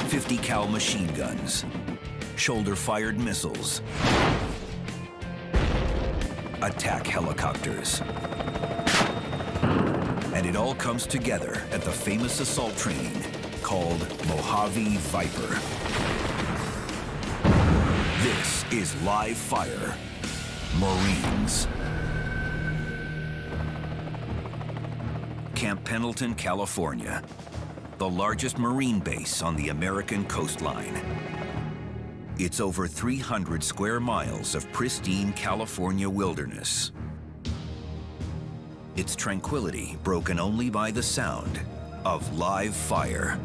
50 cal machine guns, shoulder-fired missiles, attack helicopters. And it all comes together at the famous assault training called Mojave Viper. This is Live Fire Marines. Camp Pendleton, California, the largest Marine base on the American coastline. It's over 300 square miles of pristine California wilderness. Its tranquility broken only by the sound of live fire.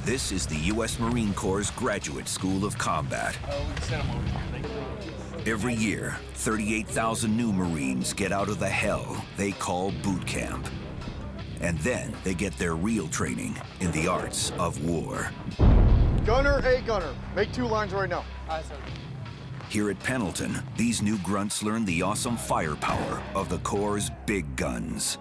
This is the U.S. Marine Corps' Graduate School of Combat. Every year, 38,000 new Marines get out of the hell they call boot camp. And then they get their real training in the arts of war. Gunner, hey gunner, make 2 lines right now. Here at Pendleton, these new grunts learn the awesome firepower of the Corps' big guns.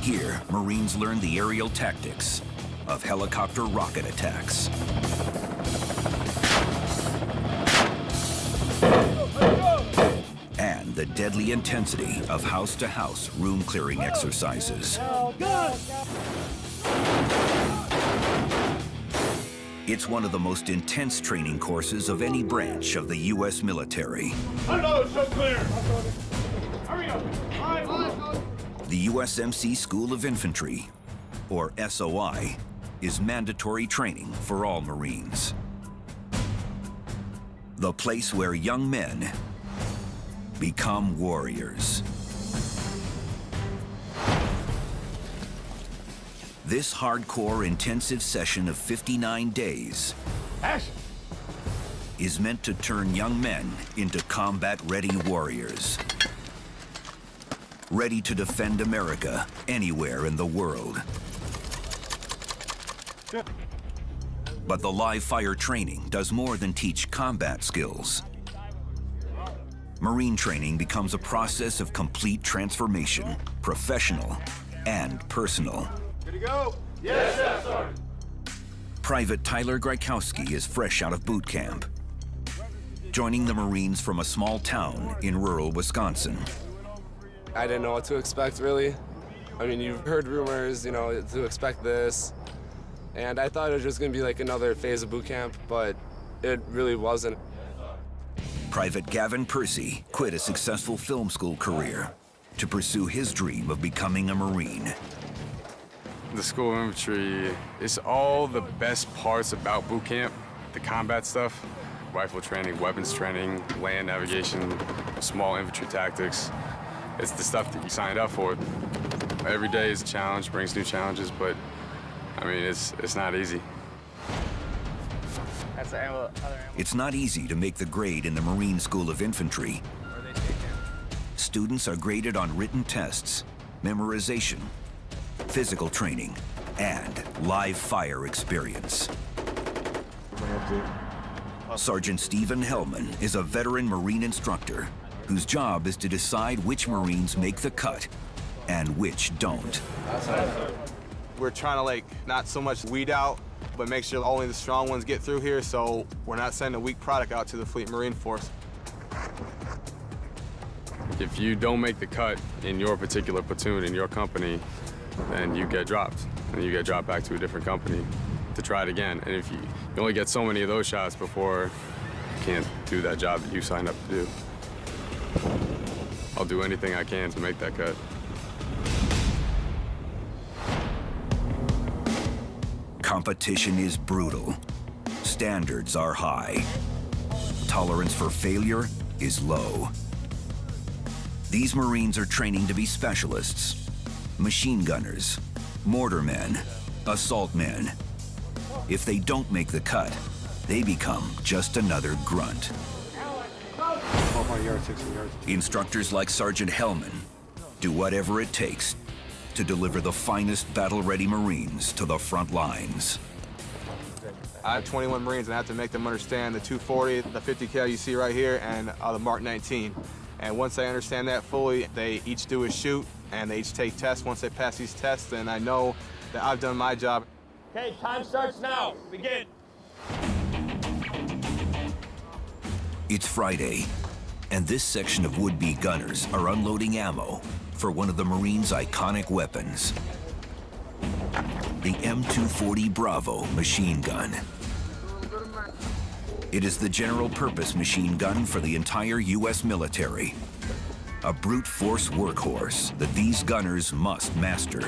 Here, Marines learn the aerial tactics of helicopter rocket attacks. And the deadly intensity of house-to-house room-clearing exercises. It's one of the most intense training courses of any branch of the U.S. military. So clear. Hurry up. The USMC School of Infantry, or SOI, is mandatory training for all Marines. The place where young men become warriors. This hardcore intensive session of 59 days is meant to turn young men into combat-ready warriors. Ready to defend America anywhere in the world. But the live fire training does more than teach combat skills. Marine training becomes a process of complete transformation, professional and personal. Good to go? Yes, yes, sir. Private Tyler Grykowski is fresh out of boot camp, joining the Marines from a small town in rural Wisconsin. I didn't know what to expect, really. I mean, you've heard rumors, you know, to expect this. And I thought it was just going to be like another phase of boot camp, but it really wasn't. Private Gavin Percy quit a successful film school career to pursue his dream of becoming a Marine. The School of Infantry is all the best parts about boot camp, the combat stuff, rifle training, weapons training, land navigation, small infantry tactics. It's the stuff that you signed up for. Every day is a challenge, brings new challenges, but I mean, it's not easy. That's the other ammo. It's not easy to make the grade in the Marine School of Infantry. Students are graded on written tests, memorization, physical training, and live fire experience. Sergeant Stephen Hellman is a veteran Marine instructor whose job is to decide which Marines make the cut and which don't. We're trying to not so much weed out, but make sure only the strong ones get through here, so we're not sending a weak product out to the Fleet Marine Force. If you don't make the cut in your particular platoon, in your company, then you get dropped. And you get dropped back to a different company to try it again. And if you only get so many of those shots before you can't do that job that you signed up to do. I'll do anything I can to make that cut. Competition is brutal. Standards are high. Tolerance for failure is low. These Marines are training to be specialists, machine gunners, mortar men, assault men. If they don't make the cut, they become just another grunt. 1200 yards, 60 yards. Instructors like Sergeant Hellman do whatever it takes to deliver the finest battle-ready Marines to the front lines. I have 21 Marines, and I have to make them understand the 240, the 50 cal you see right here, and the Mark 19. And once they understand that fully, they each do a shoot, and they each take tests. Once they pass these tests, then I know that I've done my job. Okay, time starts now. Begin. It's Friday, and this section of would-be gunners are unloading ammo for one of the Marines' iconic weapons, the M240 Bravo machine gun. It is the general-purpose machine gun for the entire U.S. military, a brute force workhorse that these gunners must master.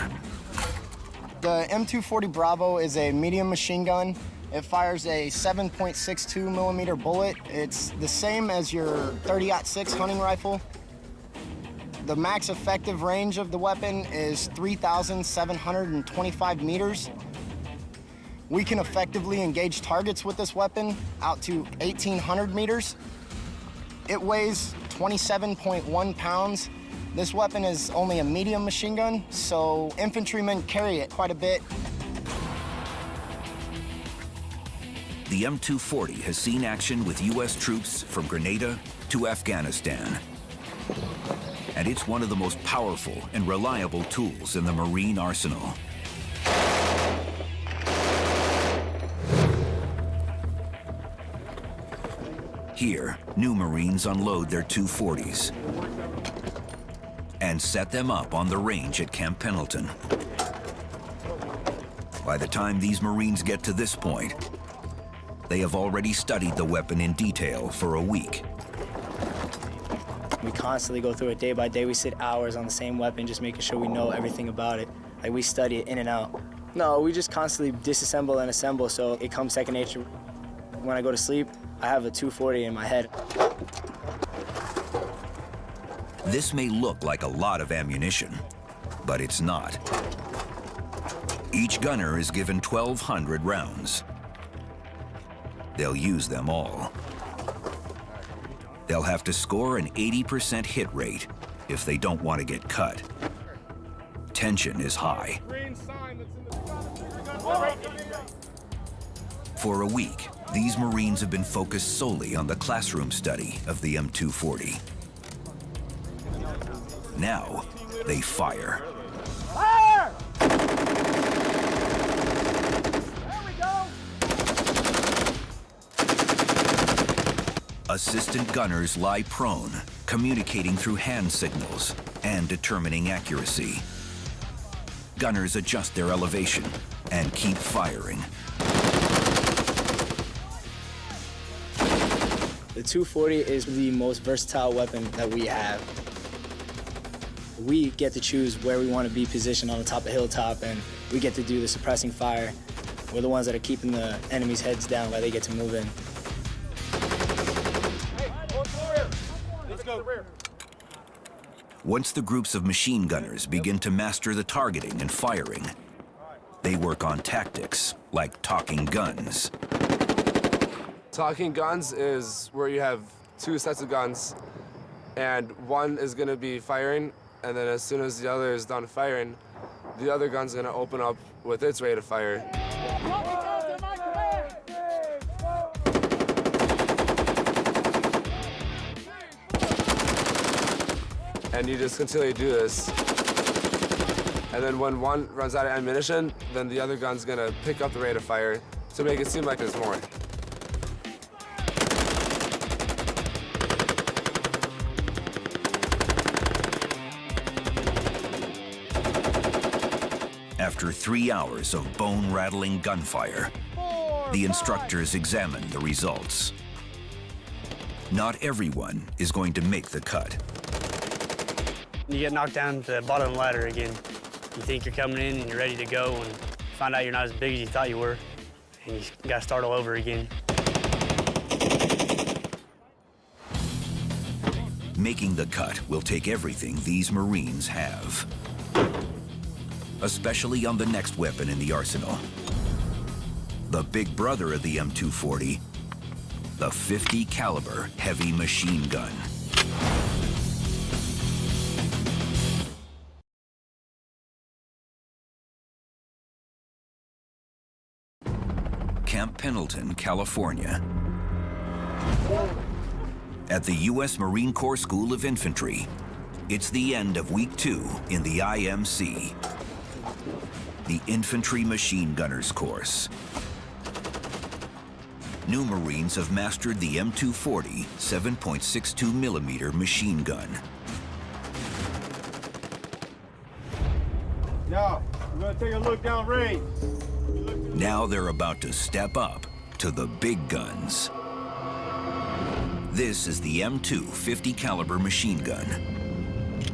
The M240 Bravo is a medium machine gun. It fires a 7.62 millimeter bullet. It's the same as your 30-06 hunting rifle. The max effective range of the weapon is 3,725 meters. We can effectively engage targets with this weapon out to 1,800 meters. It weighs 27.1 pounds. This weapon is only a medium machine gun, so infantrymen carry it quite a bit. The M240 has seen action with U.S. troops from Grenada to Afghanistan. And it's one of the most powerful and reliable tools in the Marine arsenal. Here, new Marines unload their 240s and set them up on the range at Camp Pendleton. By the time these Marines get to this point, they have already studied the weapon in detail for a week. We constantly go through it day by day. We sit hours on the same weapon, just making sure we know everything about it. Like, we study it in and out. No, we just constantly disassemble and assemble, so it comes second nature. When I go to sleep, I have a 240 in my head. This may look like a lot of ammunition, but it's not. Each gunner is given 1,200 rounds. They'll use them all. They'll have to score an 80% hit rate if they don't want to get cut. Tension is high. For a week, these Marines have been focused solely on the classroom study of the M240. Now, they fire. Fire! There we go. Assistant gunners lie prone, communicating through hand signals and determining accuracy. Gunners adjust their elevation and keep firing. The 240 is the most versatile weapon that we have. We get to choose where we want to be positioned on the top of hilltop, and we get to do the suppressing fire. We're the ones that are keeping the enemy's heads down while they get to move in. Let's go. Once the groups of machine gunners begin to master the targeting and firing, they work on tactics like talking guns. Talking guns is where you have two sets of guns, and one is going to be firing, and then as soon as the other is done firing, the other gun's going to open up with its rate of fire. And you just continually do this. And then when one runs out of ammunition, then the other gun's going to pick up the rate of fire to make it seem like there's more. After 3 hours of bone-rattling gunfire, the instructors examine the results. Not everyone is going to make the cut. You get knocked down to the bottom of the ladder again. You think you're coming in and you're ready to go, and find out you're not as big as you thought you were, and you gotta start all over again. Making the cut will take everything these Marines have, especially on the next weapon in the arsenal, the big brother of the M240, the .50 caliber heavy machine gun. Camp Pendleton, California. At the U.S. Marine Corps School of Infantry, it's the end of week 2 in the IMC, the Infantry Machine Gunners course. New Marines have mastered the M240 7.62 millimeter machine gun. Now, we're gonna take a look down range. Now they're about to step up to the big guns. This is the M2 .50 caliber machine gun,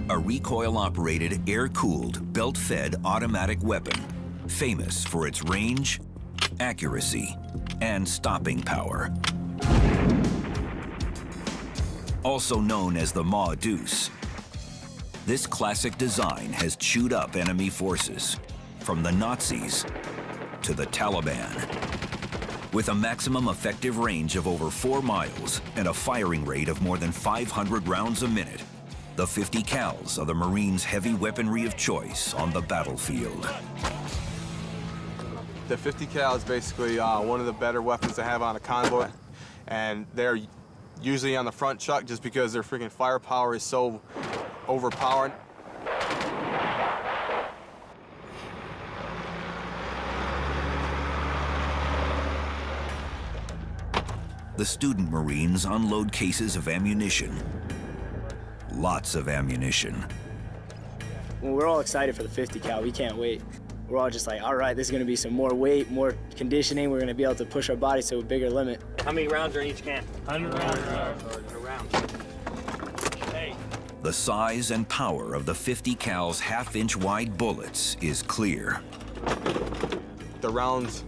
a recoil-operated, air-cooled, belt-fed automatic weapon, famous for its range, accuracy, and stopping power. Also known as the Ma Deuce, this classic design has chewed up enemy forces, from the Nazis to the Taliban. With a maximum effective range of over 4 miles and a firing rate of more than 500 rounds a minute, the .50 cals are the Marines' heavy weaponry of choice on the battlefield. The .50 cal is basically one of the better weapons to have on a convoy, and they're usually on the front chuck just because their freaking firepower is so overpowering. The student Marines unload cases of ammunition. Lots of ammunition. Well, we're all excited for the .50 cal. We can't wait. We're all just like, all right, this is going to be some more weight, more conditioning. We're going to be able to push our bodies to a bigger limit. How many rounds are in each can? 100 rounds. A round. Hey. The size and power of the .50 cal's half-inch wide bullets is clear. The rounds,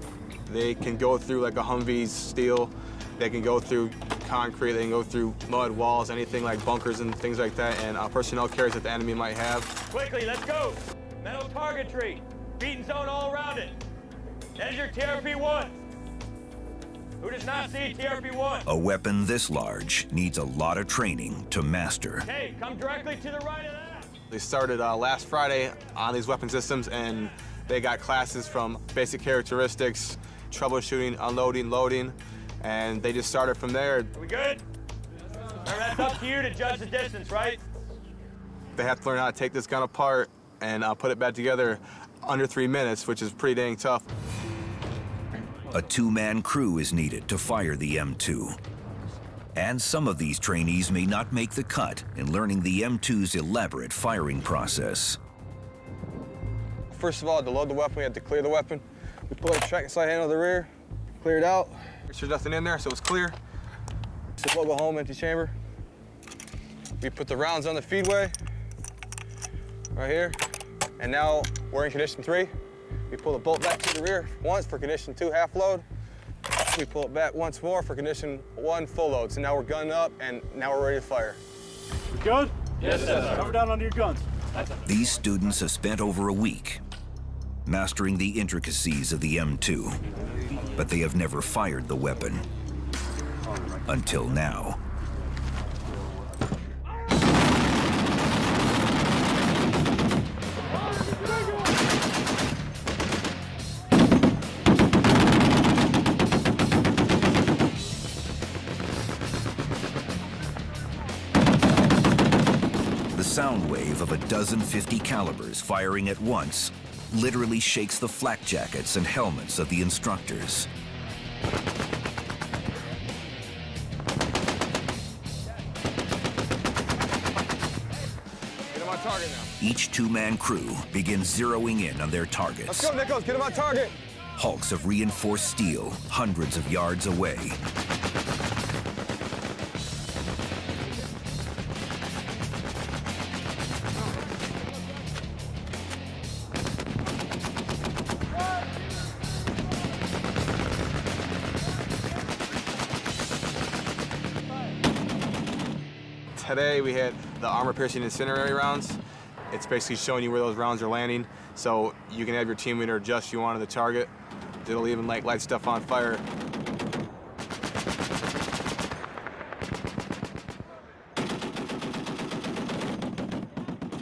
they can go through like a Humvee's steel. They can go through concrete, they can go through mud walls, anything like bunkers and things like that, and personnel carriers that the enemy might have. Quickly, let's go. Metal targetry. Beaten zone all around it. There's your TRP-1. Who does not see TRP-1? A weapon this large needs a lot of training to master. Hey, come directly to the right of that. They started last Friday on these weapon systems, and they got classes from basic characteristics, troubleshooting, unloading, loading, and they just started from there. Are we good? That's up to you to judge the distance, right? They have to learn how to take this gun apart and put it back together under 3 minutes, which is pretty dang tough. A 2-man crew is needed to fire the M2. And some of these trainees may not make the cut in learning the M2's elaborate firing process. First of all, to load the weapon, we have to clear the weapon. We pull the track slide handle to the rear, clear it out. There's nothing in there, so it's clear. Just plug a hole, empty chamber. We put the rounds on the feedway, right here. And now we're in condition 3. We pull the bolt back to the rear once for condition 2, half load. We pull it back once more for condition 1, full load. So now we're gunned up, and now we're ready to fire. You good? Yes, sir. Cover down under your guns. These students have spent over a week mastering the intricacies of the M2, but they have never fired the weapon until now. The sound wave of a dozen .50 calibers firing at once literally shakes the flak jackets and helmets of the instructors. Get him on target now. Each 2-man crew begins zeroing in on their targets. Let's go, Nichols, get him on target. Hulks of reinforced steel hundreds of yards away. Today we had the armor-piercing incendiary rounds. It's basically showing you where those rounds are landing, so you can have your team leader adjust you onto the target It'll even light stuff on fire.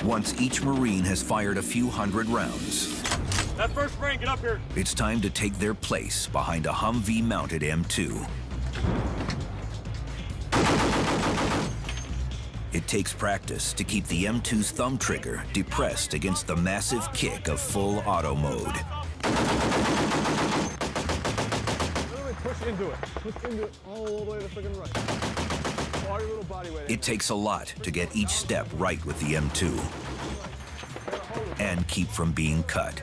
Once each Marine has fired a few hundred rounds, That first Marine, get up here. it's time to take their place behind a Humvee-mounted M2. It takes practice to keep the M2's thumb trigger depressed against the massive kick of full auto mode. Push into it. Push into it all the way to the freaking right. All your little body weight. It takes a lot to get each step right with the M2 and keep from being cut.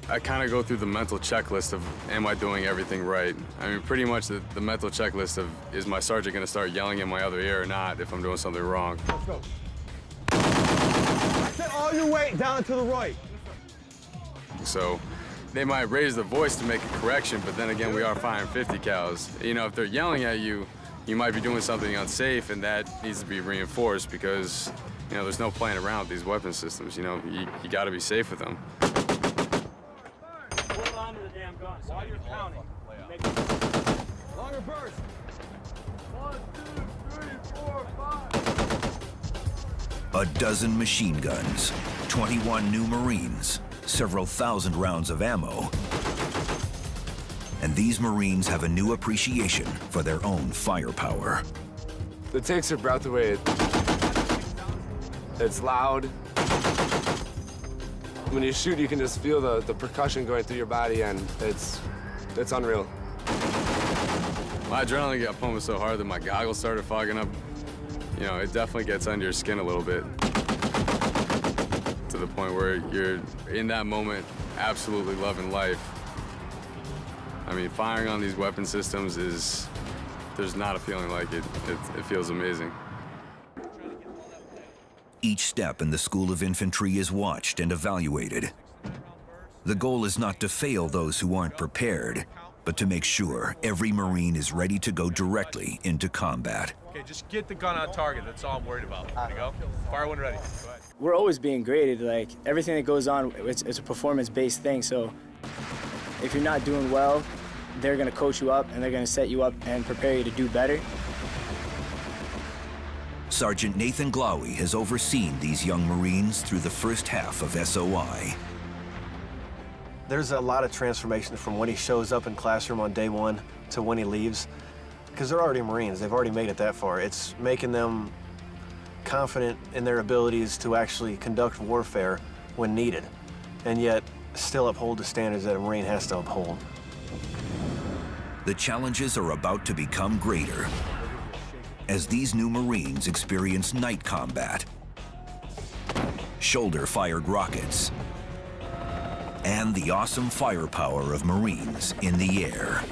I kind of go through the mental checklist of, am I doing everything right? I mean, pretty much the mental checklist of, is my sergeant going to start yelling in my other ear or not if I'm doing something wrong? Let's go. Set all your weight down to the right. So they might raise the voice to make a correction, but then again, we are firing 50 cals. You know, if they're yelling at you, you might be doing something unsafe, and that needs to be reinforced because, you know, there's no playing around with these weapon systems. You know, you got to be safe with them. Hold on to the damn gun while you're counting. Longer burst. 1, 2, 3, 4, 5. A dozen machine guns, 21 new Marines, several thousand rounds of ammo, and these Marines have a new appreciation for their own firepower. It takes your breath away. It's loud. When you shoot, you can just feel the percussion going through your body, and it's unreal. My adrenaline got pumping so hard that my goggles started fogging up. You know, it definitely gets under your skin a little bit. To the point where you're, in that moment, absolutely loving life. I mean, firing on these weapon systems is, there's not a feeling like it. It feels amazing. Each step in the School of Infantry is watched and evaluated. The goal is not to fail those who aren't prepared, but to make sure every Marine is ready to go directly into combat. Okay, just get the gun on target. That's all I'm worried about. There you go. Fire when ready. Go ahead. We're always being graded. Like, everything that goes on, it's a performance-based thing. So if you're not doing well, they're going to coach you up, and they're going to set you up and prepare you to do better. Sergeant Nathan Glawi has overseen these young Marines through the first half of SOI. There's a lot of transformation from when he shows up in classroom on day one to when he leaves, because they're already Marines. They've already made it that far. It's making them confident in their abilities to actually conduct warfare when needed, and yet still uphold the standards that a Marine has to uphold. The challenges are about to become greater as these new Marines experience night combat, shoulder-fired rockets, and the awesome firepower of Marines in the air.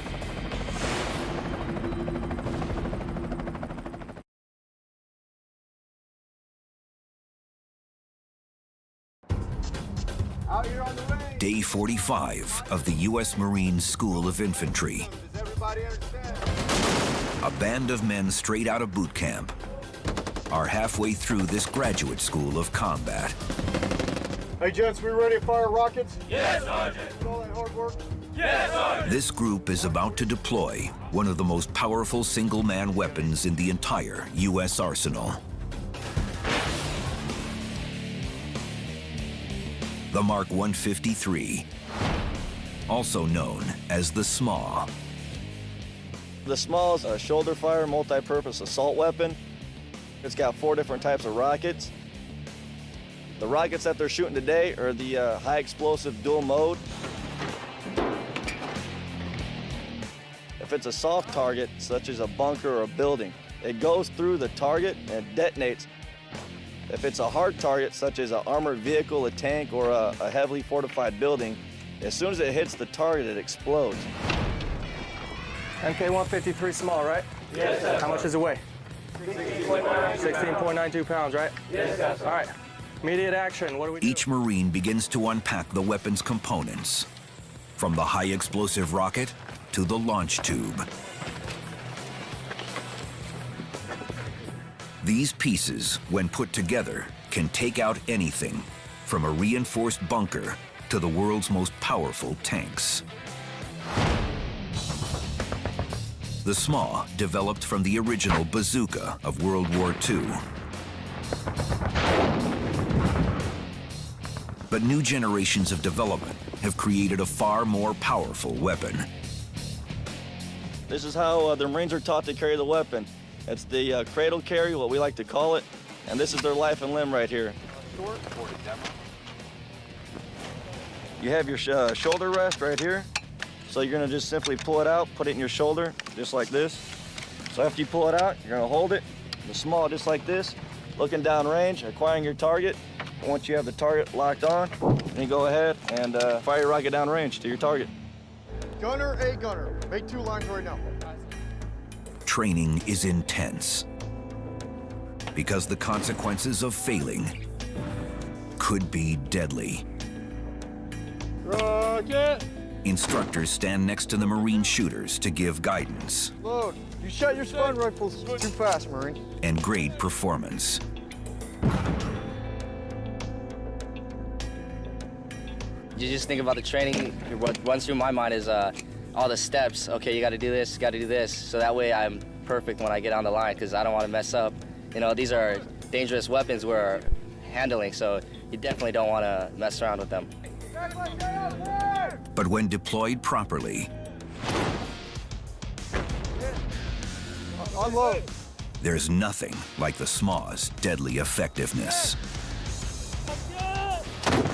Out here on the range. Day 45 of the U.S. Marines School of Infantry. Does everybody understand? A band of men straight out of boot camp are halfway through this graduate school of combat. Hey, gents, we ready to fire rockets? Yes, Sergeant. All that hard work? Yes, Sergeant. This group is about to deploy one of the most powerful single-man weapons in the entire U.S. arsenal. The Mark 153, also known as the SMA. The SMA is a shoulder-fire, multi-purpose assault weapon. It's got 4 different types of rockets. The rockets that they're shooting today are the high-explosive dual mode. If it's a soft target, such as a bunker or a building, it goes through the target and detonates. If it's a hard target, such as an armored vehicle, a tank, or a heavily fortified building, as soon as it hits the target, it explodes. MK-153 small, right? Yes, sir. How much does it weigh? 16.92 pounds, right? Yes, sir. All right. Immediate action. What do we do? Each Marine begins to unpack the weapon's components, from the high-explosive rocket to the launch tube. These pieces, when put together, can take out anything from a reinforced bunker to the world's most powerful tanks. The SMA developed from the original bazooka of World War II. But new generations of development have created a far more powerful weapon. This is how the Marines are taught to carry the weapon. It's the cradle carry, what we like to call it, and this is their life and limb right here. You have your shoulder rest right here. So you're gonna just simply pull it out, put it in your shoulder, just like this. So after you pull it out, you're gonna hold it, the small just like this, looking down range, acquiring your target. And once you have the target locked on, then you go ahead and fire your rocket down range to your target. Gunner, A gunner. Make 2 lines right now. Training is intense because the consequences of failing could be deadly. Rocket! Instructors stand next to the Marine shooters to give guidance Load. You shot your stun rifles too fast, Marine. and grade performance. You just think about the training. What runs through my mind is all the steps. Okay, you got to do this, got to do this. So that way I'm perfect when I get on the line because I don't want to mess up. You know, these are dangerous weapons we're handling, so you definitely don't want to mess around with them. But when deployed properly, Unload. there's nothing like the SMA's deadly effectiveness.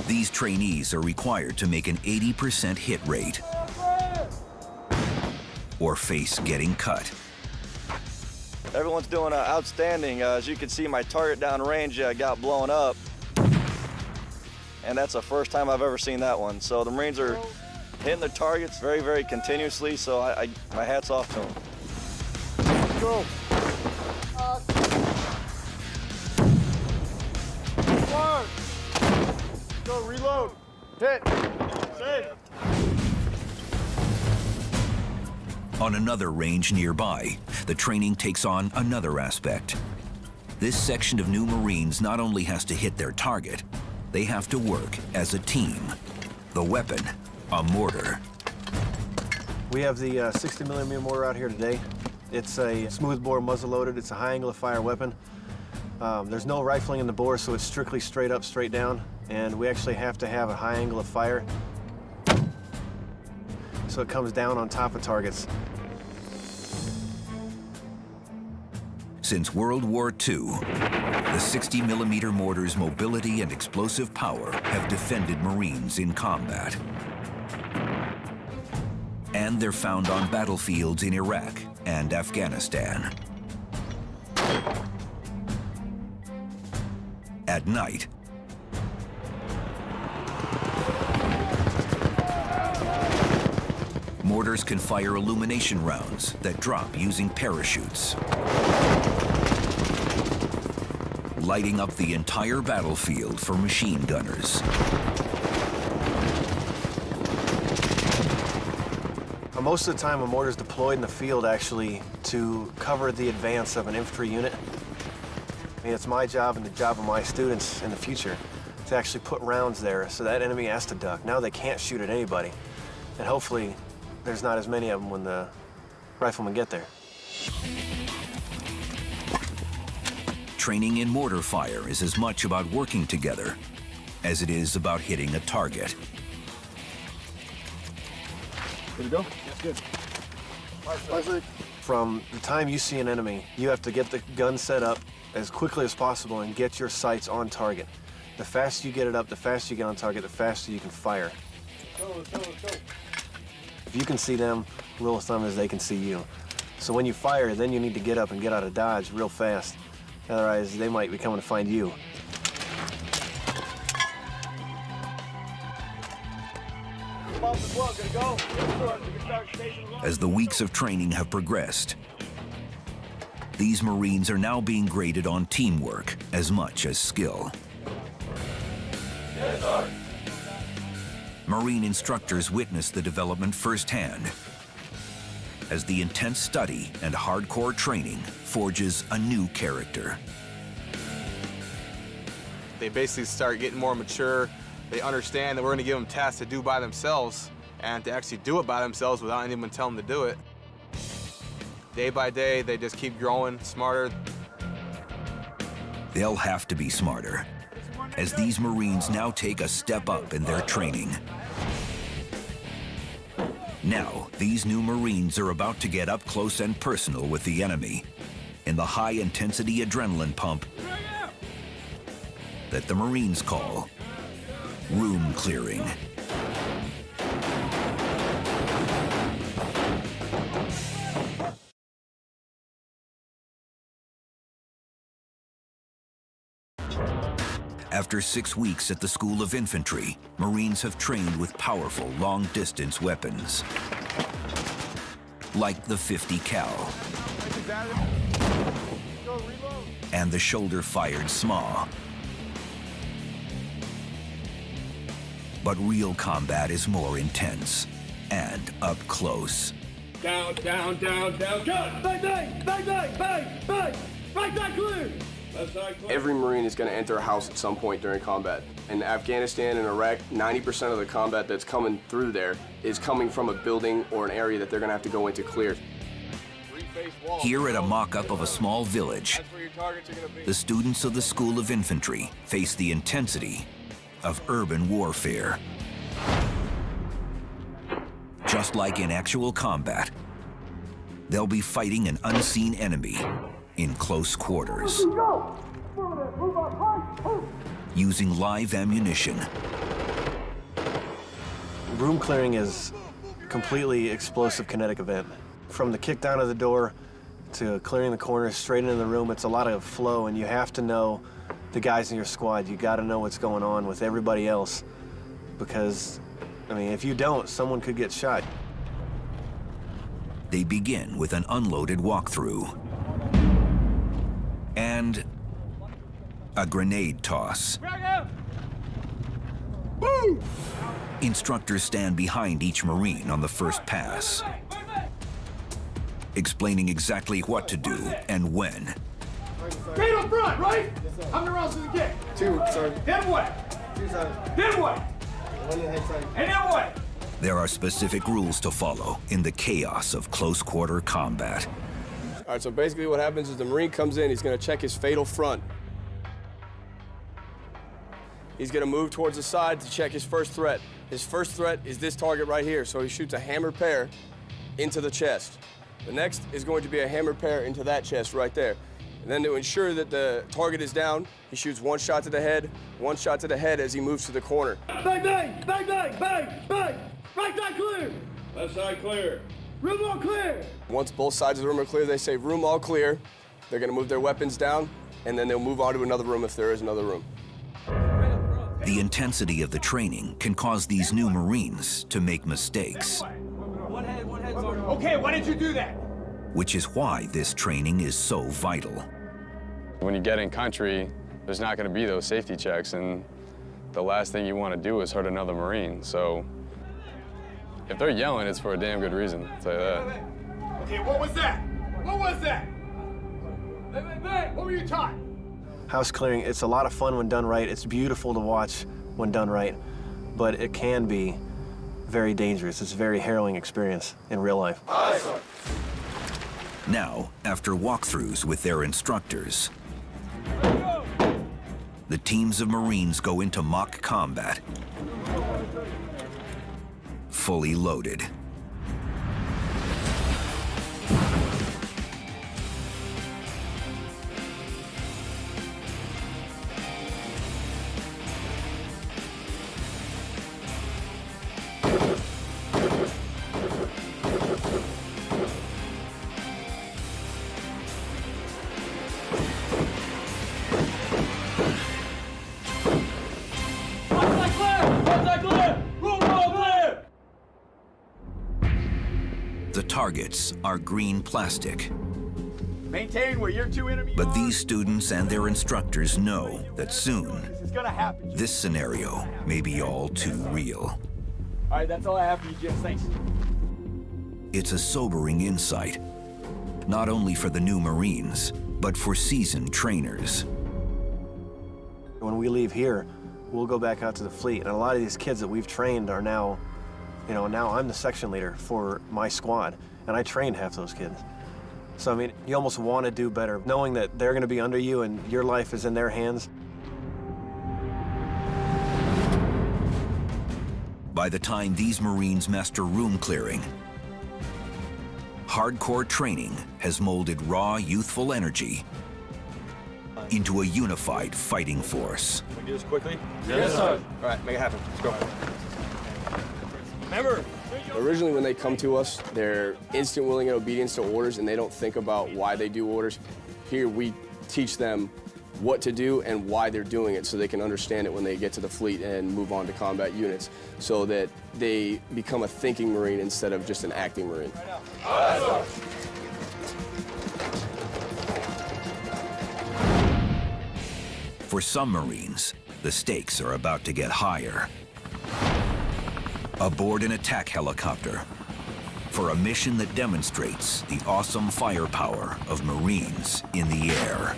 These trainees are required to make an 80% hit rate or face getting cut. Everyone's doing outstanding. As you can see, my target down range got blown up. And that's the first time I've ever seen that one. So the Marines are hitting their targets very, very continuously, so my hat's off to them. Go. Fire. Go, reload. Hit. Save. On another range nearby, the training takes on another aspect. This section of new Marines not only has to hit their target, they have to work as a team. The weapon, a mortar. We have the 60mm mortar out here today. It's a smoothbore muzzle-loaded. It's a high angle of fire weapon. There's no rifling in the bore, so it's strictly straight up, straight down. And we actually have to have a high angle of fire, so it comes down on top of targets. Since World War II, the 60mm mortar's mobility and explosive power have defended Marines in combat. And they're found on battlefields in Iraq and Afghanistan. At night, mortars can fire illumination rounds that drop using parachutes, lighting up the entire battlefield for machine gunners. Most of the time, a mortar is deployed in the field actually to cover the advance of an infantry unit. I mean, it's my job and the job of my students in the future to actually put rounds there so that enemy has to duck. Now they can't shoot at anybody, and hopefully there's not as many of them when the riflemen get there. Training in mortar fire is as much about working together as it is about hitting a target. Good to go? That's good. From the time you see an enemy, you have to get the gun set up as quickly as possible and get your sights on target. The faster you get it up, the faster you get on target, the faster you can fire. Let's go. If you can see them, rule of thumb is they can see you. So when you fire, then you need to get up and get out of dodge real fast. Otherwise, they might be coming to find you. As the weeks of training have progressed, these Marines are now being graded on teamwork as much as skill. Yes, sir. Marine instructors witness the development firsthand as the intense study and hardcore training forges a new character. They basically start getting more mature, They understand that we're gonna give them tasks to do by themselves and to actually do it by themselves without anyone telling them to do it. Day by day, they just keep growing smarter. They'll have to be smarter, as these Marines now take a step up in their training. Now, these new Marines are about to get up close and personal with the enemy in the high-intensity adrenaline pump that the Marines call room clearing. After 6 weeks at the School of Infantry, Marines have trained with powerful long-distance weapons, like the .50 cal and the shoulder-fired SMA. But real combat is more intense and up close. Down, down, down, down, cut! Bang, bang, bang, bang, bang, bang! Right side clear! Left side clear. Every Marine is going to enter a house at some point during combat. In Afghanistan and Iraq, 90% of the combat that's coming through there is coming from a building or an area that they're going to have to go into clear. Here at a mock-up of a small village, the students of the School of Infantry face the intensity of urban warfare. Just like in actual combat, they'll be fighting an unseen enemy in close quarters, using live ammunition. Room clearing is a completely explosive kinetic event. From the kick down of the door to clearing the corners straight into the room, it's a lot of flow, and you have to know the guys in your squad. You got to know what's going on with everybody else, because, I mean, if you don't, someone could get shot. They begin with an unloaded walkthrough and a grenade toss. Boom! Instructors stand behind each Marine on the first pass, explaining exactly what to do and when. Straight up front, right? How many rounds does it get? 2, sorry. Then what? 2 sides. Then what? 1 in the head side. And then what? There are specific rules to follow in the chaos of close-quarter combat. All right, so basically what happens is the Marine comes in, he's going to check his fatal front. He's going to move towards the side to check his first threat. His first threat is this target right here, so he shoots a hammer pair into the chest. The next is going to be a hammer pair into that chest right there. And then to ensure that the target is down, he shoots 1 shot to the head, 1 shot to the head as he moves to the corner. Bang, bang, bang, bang, bang, bang! Right side clear! Left side clear! Room all clear! Once both sides of the room are clear, they say room all clear. They're going to move their weapons down, and then they'll move on to another room if there is another room. The intensity of the training can cause these new Marines to make mistakes, Okay, why did you do that? which is why this training is so vital. When you get in country, there's not going to be those safety checks, and the last thing you want to do is hurt another Marine. So if they're yelling, it's for a damn good reason, I'll tell you that. Okay, what was that? What was that? What were you taught? House clearing, it's a lot of fun when done right. It's beautiful to watch when done right, but it can be very dangerous. It's a very harrowing experience in real life. Now, after walkthroughs with their instructors, the teams of Marines go into mock combat, fully loaded. The targets are green plastic. Maintain where your 2 enemies But these students and their instructors know that soon, is gonna happen. this scenario may be all too real. All right, that's all I have for you, Jim. Thanks. It's a sobering insight, not only for the new Marines, but for seasoned trainers. When we leave here, we'll go back out to the fleet. And a lot of these kids that we've trained are now, you know, now I'm the section leader for my squad, and I trained half those kids. So, I mean, you almost want to do better, knowing that they're going to be under you and your life is in their hands. By the time these Marines master room clearing, hardcore training has molded raw, youthful energy into a unified fighting force. Can we do this quickly? Yes, sir. All right, make it happen. Let's go. Remember, originally when they come to us, they're instant willing and obedience to orders, and they don't think about why they do orders. Here, we teach them what to do and why they're doing it so they can understand it when they get to the fleet and move on to combat units, so that they become a thinking Marine instead of just an acting Marine. For some Marines, the stakes are about to get higher. Aboard an attack helicopter for a mission that demonstrates the awesome firepower of Marines in the air.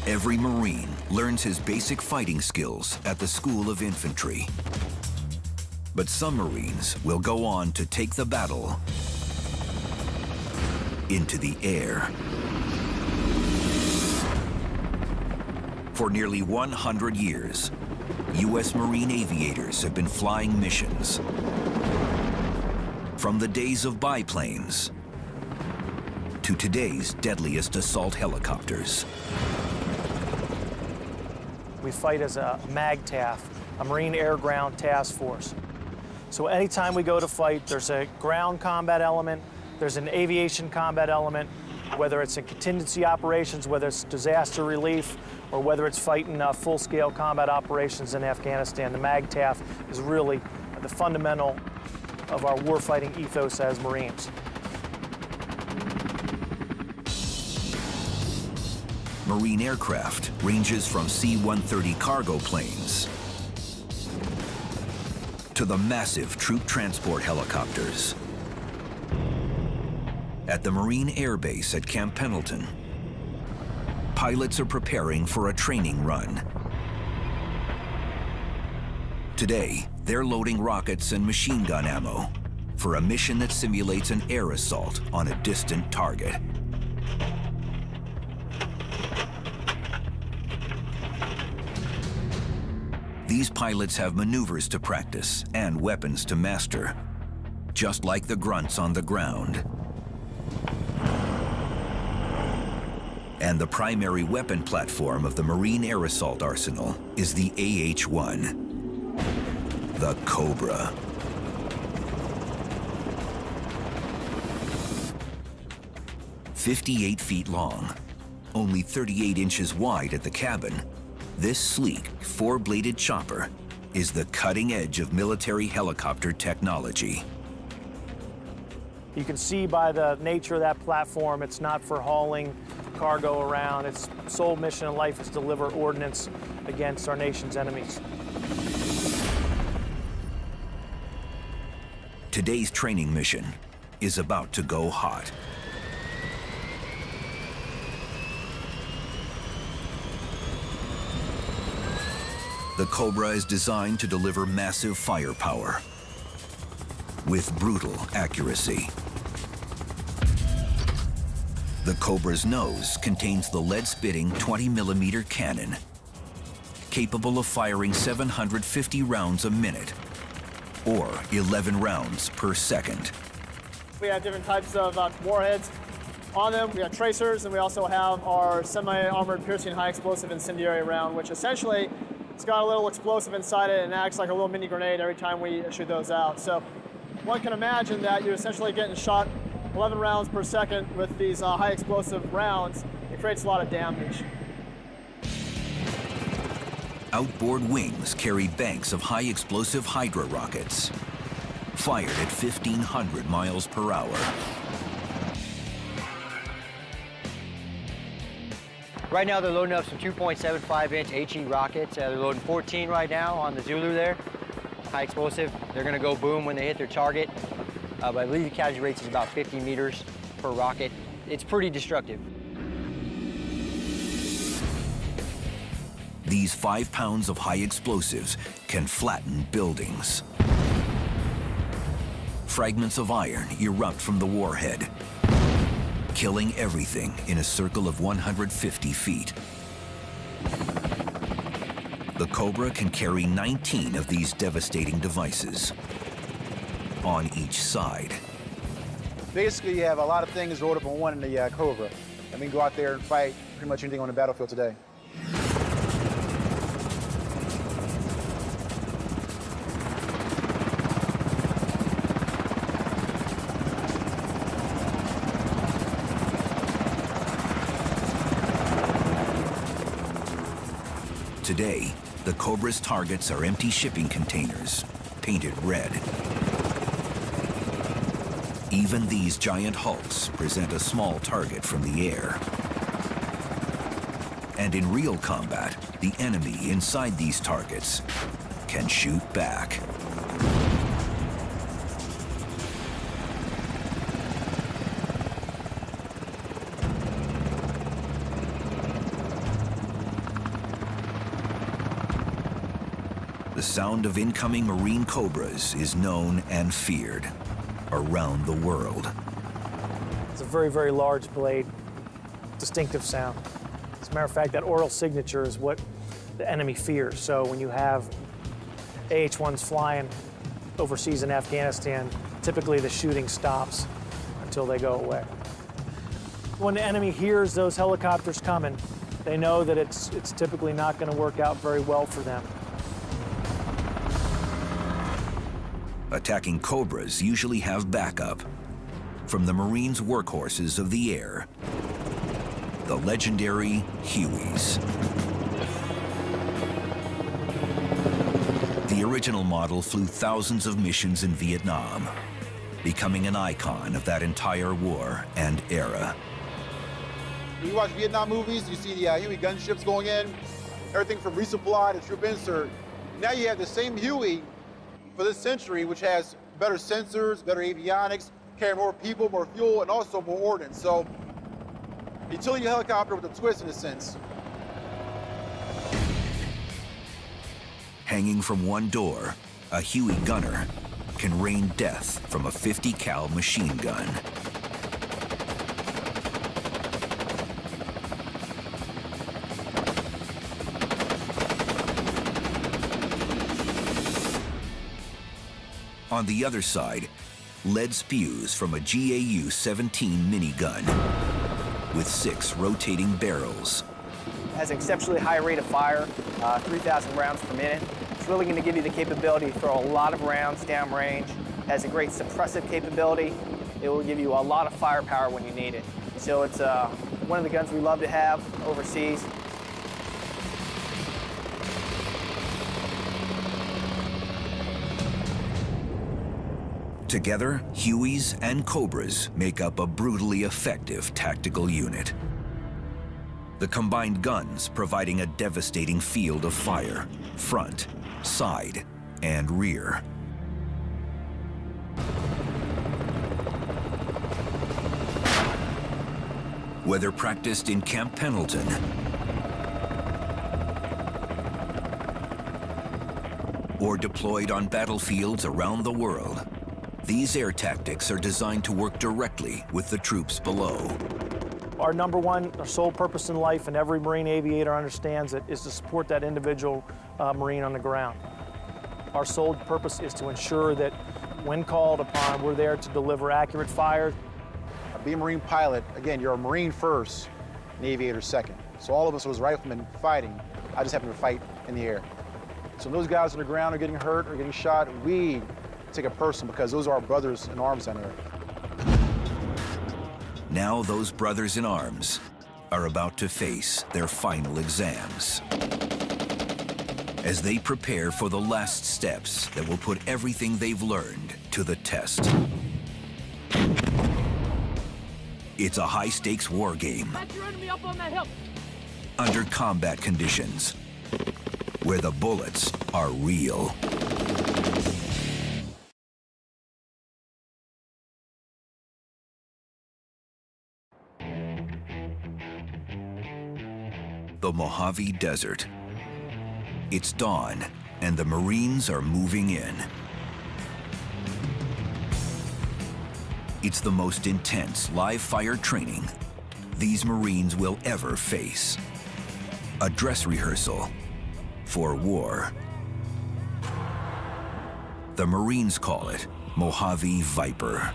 Every Marine learns his basic fighting skills at the School of Infantry. But some Marines will go on to take the battle into the air. For nearly 100 years, U.S. Marine aviators have been flying missions. From the days of biplanes to today's deadliest assault helicopters. We fight as a MAGTAF, a Marine Air Ground Task Force. So anytime we go to fight, there's a ground combat element, there's an aviation combat element, whether it's in contingency operations, whether it's disaster relief, or whether it's fighting full-scale combat operations in Afghanistan. The MAGTAF is really the fundamental of our warfighting ethos as Marines. Marine aircraft ranges from C-130 cargo planes to the massive troop transport helicopters. At the Marine Air Base at Camp Pendleton, pilots are preparing for a training run. Today, they're loading rockets and machine gun ammo for a mission that simulates an air assault on a distant target. These pilots have maneuvers to practice and weapons to master, just like the grunts on the ground. And the primary weapon platform of the Marine Air Assault Arsenal is the AH-1, the Cobra. "58 feet long, only 38 inches wide at the cabin, this sleek, four-bladed chopper is the cutting edge of military helicopter technology." You can see by the nature of that platform, it's not for hauling cargo around. Its sole mission in life is to deliver ordnance against our nation's enemies. Today's training mission is about to go hot. The Cobra is designed to deliver massive firepower with brutal accuracy. The Cobra's nose contains the lead-spitting 20mm cannon, capable of firing 750 rounds a minute, or 11 rounds per second. We have different types of warheads on them. We have tracers, and we also have our semi-armored piercing high-explosive incendiary round, which essentially it's got a little explosive inside it and acts like a little mini grenade every time we shoot those out. So one can imagine that you're essentially getting shot 11 rounds per second with these high explosive rounds. It creates a lot of damage. Outboard wings carry banks of high explosive Hydra rockets, fired at 1,500 miles per hour. Right now they're loading up some 2.75-inch HE rockets. They're loading 14 right now on the Zulu there. high explosive. They're gonna go boom when they hit their target. But I believe the casualty rate is about 50 meters per rocket. It's pretty destructive. These 5 pounds of high explosives can flatten buildings. Fragments of iron erupt from the warhead, killing everything in a circle of 150 feet. The Cobra can carry 19 of these devastating devices on each side. Basically, you have a lot of things rolled up in one in the Cobra. And we can go out there and fight pretty much anything on the battlefield today. Today, the Cobra's targets are empty shipping containers, painted red. Even these giant hulks present a small target from the air. And in real combat, the enemy inside these targets can shoot back. The sound of incoming Marine Cobras is known and feared around the world. It's a very, very large blade, distinctive sound. As a matter of fact, that oral signature is what the enemy fears. So when you have AH-1s flying overseas in Afghanistan, typically the shooting stops until they go away. When the enemy hears those helicopters coming, they know that it's typically not going to work out very well for them. Attacking Cobras usually have backup from the Marines' workhorses of the air, the legendary Hueys. The original model flew thousands of missions in Vietnam, becoming an icon of that entire war and era. When you watch Vietnam movies, you see the Huey gunships going in, everything from resupply to troop insert. Now you have the same Huey for this century, which has better sensors, better avionics, carry more people, more fuel, and also more ordnance. So, utility helicopter with a twist in a sense. Hanging from one door, a Huey gunner can rain death from a 50 cal machine gun. On the other side, lead spews from a GAU-17 minigun with 6 rotating barrels. It has an exceptionally high rate of fire, 3,000 rounds per minute. It's really going to give you the capability to throw a lot of rounds downrange. It has a great suppressive capability. It will give you a lot of firepower when you need it. So it's one of the guns we love to have overseas. Together, Hueys and Cobras make up a brutally effective tactical unit. The combined guns providing a devastating field of fire, front, side, and rear. Whether practiced in Camp Pendleton or deployed on battlefields around the world, these air tactics are designed to work directly with the troops below. Our number one, our sole purpose in life, and every Marine aviator understands it, is to support that individual Marine on the ground. Our sole purpose is to ensure that when called upon, we're there to deliver accurate fire. Being a Marine pilot, again, you're a Marine first, an aviator second. So all of us as riflemen fighting, I just happen to fight in the air. So when those guys on the ground are getting hurt or getting shot, we take it personal because those are our brothers in arms down there. Now those brothers in arms are about to face their final exams as they prepare for the last steps that will put everything they've learned to the test. It's a high-stakes war game Back your enemy up on that hill. under combat conditions where the bullets are real. the Mojave Desert. It's dawn, and the Marines are moving in. It's the most intense live-fire training these Marines will ever face. A dress rehearsal for war. The Marines call it Mojave Viper.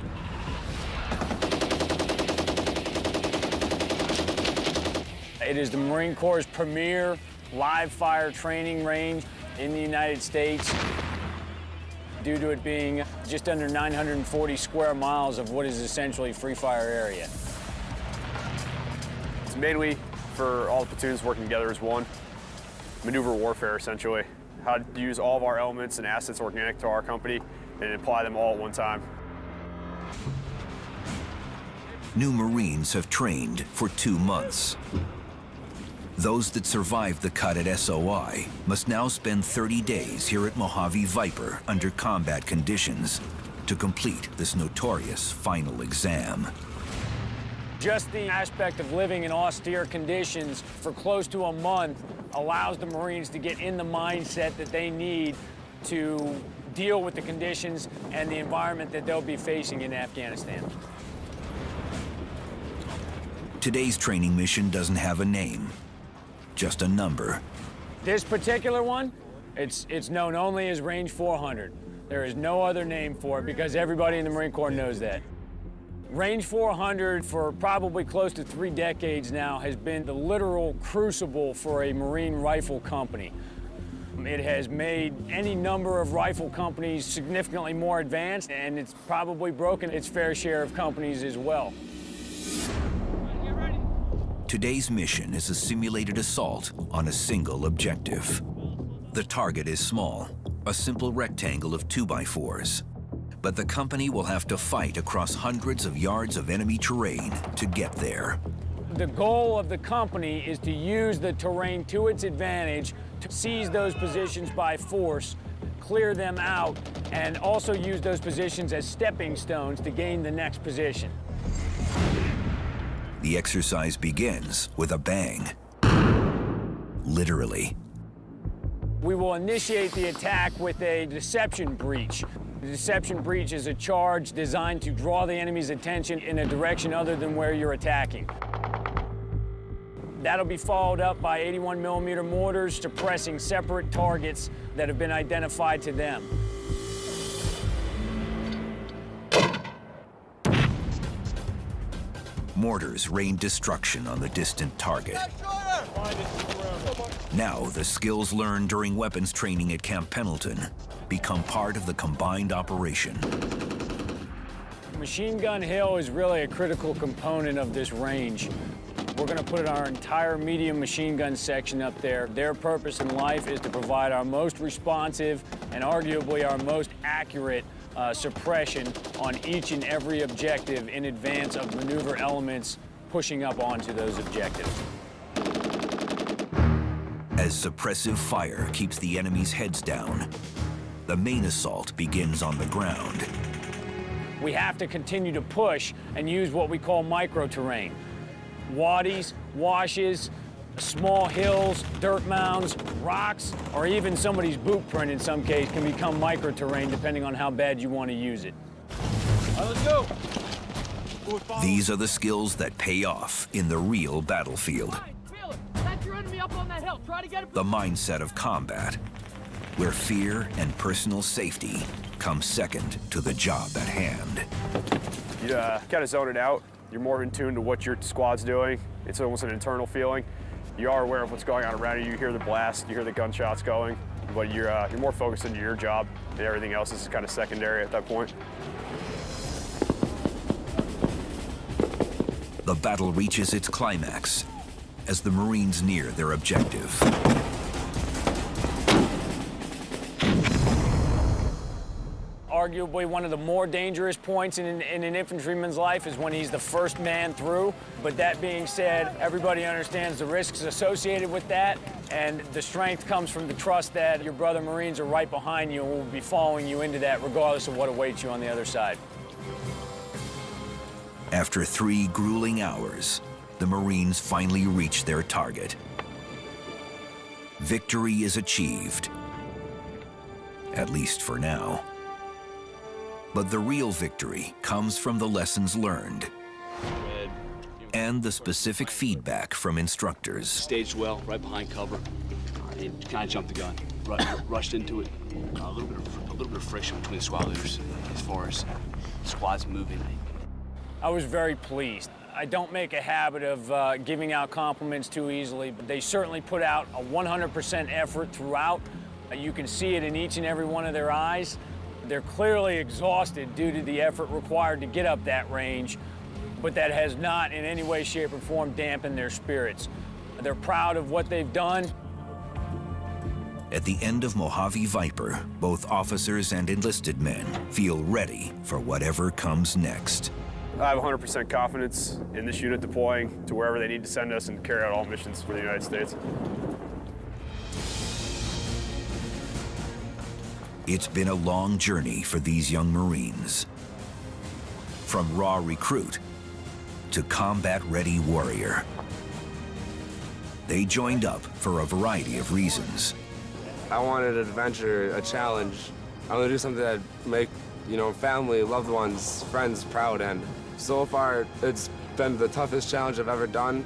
It is the Marine Corps' premier live-fire training range in the United States, due to it being just under 940 square miles of what is essentially free-fire area. It's mainly for all the platoons working together as one. Maneuver warfare, essentially. How to use all of our elements and assets organic to our company and apply them all at one time. New Marines have trained for 2 months. Those that survived the cut at SOI must now spend 30 days here at Mojave Viper under combat conditions to complete this notorious final exam. Just the aspect of living in austere conditions for close to a month allows the Marines to get in the mindset that they need to deal with the conditions and the environment that they'll be facing in Afghanistan. Today's training mission doesn't have a name, just a number. This particular one, it's known only as Range 400. There is no other name for it because everybody in the Marine Corps knows that. Range 400, for probably close to 3 decades now, has been the literal crucible for a Marine rifle company. It has made any number of rifle companies significantly more advanced, and it's probably broken its fair share of companies as well. Today's mission is a simulated assault on a single objective. The target is small, a simple rectangle of 2x4s. But the company will have to fight across hundreds of yards of enemy terrain to get there. The goal of the company is to use the terrain to its advantage, to seize those positions by force, clear them out, and also use those positions as stepping stones to gain the next position. The exercise begins with a bang. Literally. We will initiate the attack with a deception breach. The deception breach is a charge designed to draw the enemy's attention in a direction other than where you're attacking. That'll be followed up by 81mm mortars suppressing separate targets that have been identified to them. Mortars rain destruction on the distant target. Now, the skills learned during weapons training at Camp Pendleton become part of the combined operation. Machine Gun Hill is really a critical component of this range. We're going to put our entire medium machine gun section up there. Their purpose in life is to provide our most responsive and arguably our most accurate suppression on each and every objective in advance of maneuver elements pushing up onto those objectives. As suppressive fire keeps the enemy's heads down, the main assault begins on the ground. We have to continue to push and use what we call micro-terrain. Wadis, washes, small hills, dirt mounds, rocks, or even somebody's boot print in some case can become micro-terrain depending on how bad you want to use it. All right, let's go. These are the skills that pay off in the real battlefield. The mindset of combat, where fear and personal safety come second to the job at hand. You kind of zone it out. You're more in tune to what your squad's doing. It's almost an internal feeling. You are aware of what's going on around you. You hear the blast, you hear the gunshots going, but you're more focused into your job. And everything else is kind of secondary at that point. The battle reaches its climax as the Marines near their objective. Arguably one of the more dangerous points in an infantryman's life is when he's the first man through. But that being said, everybody understands the risks associated with that, and the strength comes from the trust that your brother Marines are right behind you and will be following you into that regardless of what awaits you on the other side. After 3 grueling hours, the Marines finally reach their target. victory is achieved. At least for now. But the real victory comes from the lessons learned and the specific feedback from instructors. Staged well, right behind cover. He kind of jumped the gun, rushed into it. A little bit of friction between the squad leaders as far as squads moving. I was very pleased. I don't make a habit of giving out compliments too easily, but they certainly put out a 100% effort throughout. You can see it in each and every one of their eyes. They're clearly exhausted due to the effort required to get up that range, but that has not in any way, shape, or form dampened their spirits. They're proud of what they've done. At the end of Mojave Viper, both officers and enlisted men feel ready for whatever comes next. I have 100% confidence in this unit deploying to wherever they need to send us and carry out all missions for the United States. It's been a long journey for these young Marines. From raw recruit to combat-ready warrior. They joined up for a variety of reasons. I wanted an adventure, a challenge. I want to do something that make, family, loved ones, friends proud, and so far it's been the toughest challenge I've ever done.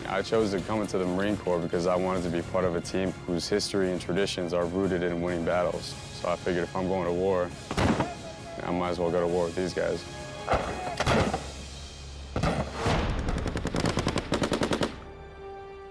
I chose to come into the Marine Corps because I wanted to be part of a team whose history and traditions are rooted in winning battles. So I figured if I'm going to war, I might as well go to war with these guys.